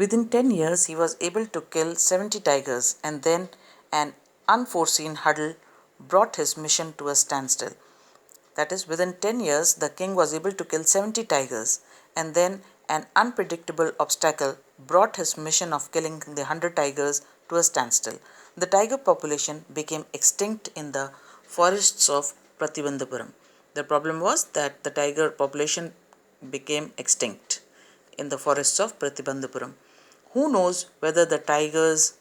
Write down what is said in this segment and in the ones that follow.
Within 10 years, he was able to kill 70 tigers, and then an unforeseen hurdle brought his mission to a standstill. That is, within 10 years, the king was able to kill 70 tigers, and then an unpredictable obstacle brought his mission of killing the 100 tigers to a standstill. The tiger population became extinct in the forests of Pratibandhapuram. The problem was that the tiger population became extinct in the forests of Pratibandhapuram. Who knows whether the tigers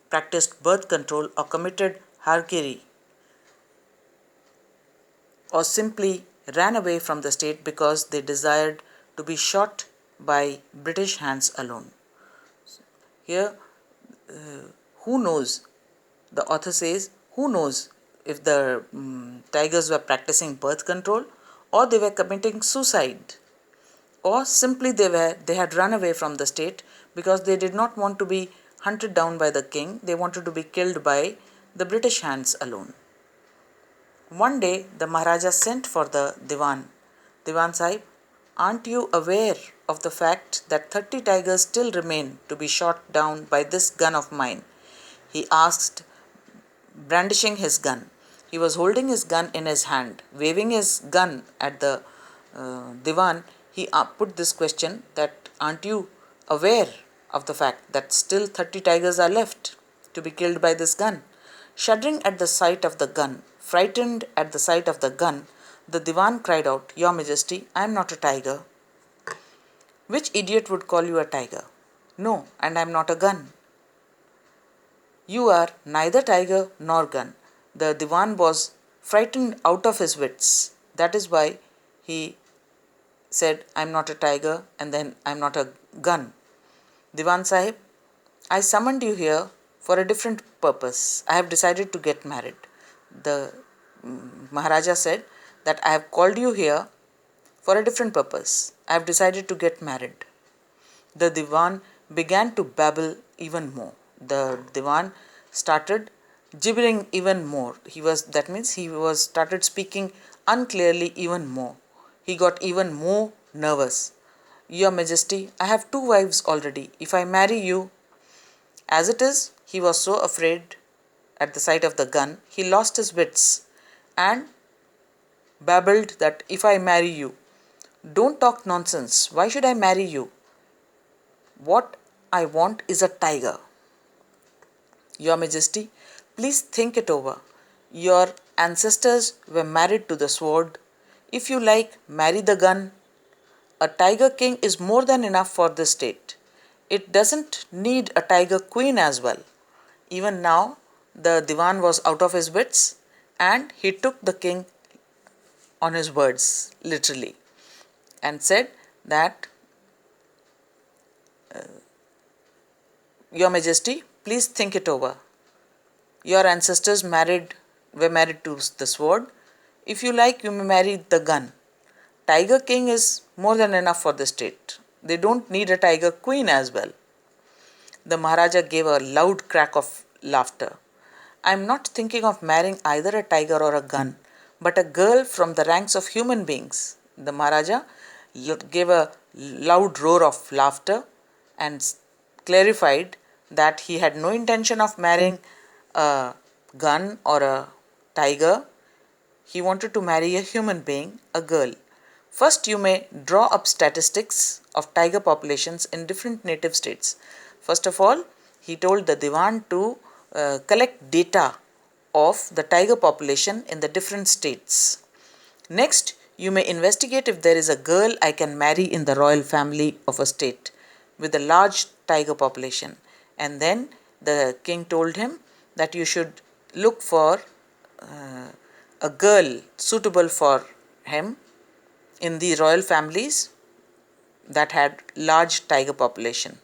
practiced birth control or committed hargiri or simply ran away from the state because they desired to be shot by British hands alone. Here, who knows? The author says, who knows if the tigers were practicing birth control, or they were committing suicide, or simply they had run away from the state because they did not want to be hunted down by the king. They wanted to be killed by the British hands alone. One day the Maharaja sent for the Diwan. Diwan Sahib, aren't you aware of the fact that 30 tigers still remain to be shot down by this gun of mine? He asked, brandishing his gun. He was holding his gun in his hand, waving his gun at the Diwan. He put this question, that aren't you aware of the fact that still 30 tigers are left to be killed by this gun? Shuddering at the sight of the gun, frightened at the sight of the gun, the Diwan cried out, Your Majesty, I am not a tiger. Which idiot would call you a tiger? No, and I am not a gun. You are neither tiger nor gun. The Diwan was frightened out of his wits. That is why he said, I am not a tiger, and then I am not a gun. Diwan Sahib, I summoned you here for a different purpose. I have decided to get married. The Maharaja said that I have called you here for a different purpose. I have decided to get married. The Diwan began to babble even more. The Diwan started gibbering even more. He was started speaking unclearly even more. He got even more nervous. Your Majesty, I have 2 wives already. If I marry you, as it is, he was so afraid at the sight of the gun, he lost his wits and babbled that if I marry you, don't talk nonsense. Why should I marry you? What I want is a tiger. Your Majesty, please think it over. Your ancestors were married to the sword. If you like, marry the gun. A tiger king is more than enough for this state. It doesn't need a tiger queen as well. Even now, the Diwan was out of his wits and he took the king on his words, literally, and said that, Your Majesty, please think it over. Your ancestors were married to the sword. If you like, you may marry the gun. Tiger king is more than enough for the state. They don't need a tiger queen as well. The Maharaja gave a loud crack of laughter. I am not thinking of marrying either a tiger or a gun, but a girl from the ranks of human beings. The Maharaja gave a loud roar of laughter and clarified that he had no intention of marrying a gun or a tiger. He wanted to marry a human being, a girl. First, you may draw up statistics of tiger populations in different native states. First of all, he told the Diwan to collect data of the tiger population in the different states. Next, you may investigate if there is a girl I can marry in the royal family of a state with a large tiger population. And then the king told him that you should look for a girl suitable for him in the royal families that had large tiger population.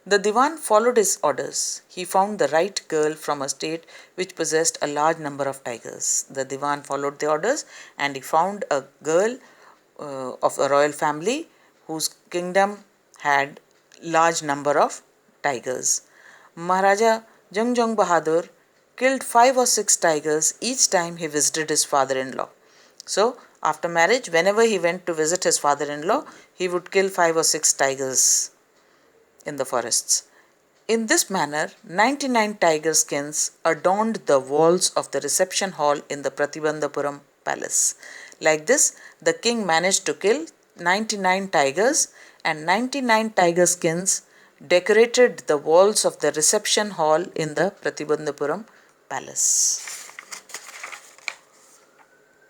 The Diwan followed his orders. He found the right girl from a state which possessed a large number of tigers. The Diwan followed the orders and he found a girl of a royal family whose kingdom had large number of tigers. Maharaja Jungjong Bahadur killed 5 or 6 tigers each time he visited his father-in-law. So, after marriage, whenever he went to visit his father-in-law, he would kill 5 or 6 tigers. in the forests. In this manner, 99 tiger skins adorned the walls of the reception hall in the Pratibandhapuram palace. Like this, the king managed to kill 99 tigers, and 99 tiger skins decorated the walls of the reception hall in the Pratibandhapuram palace.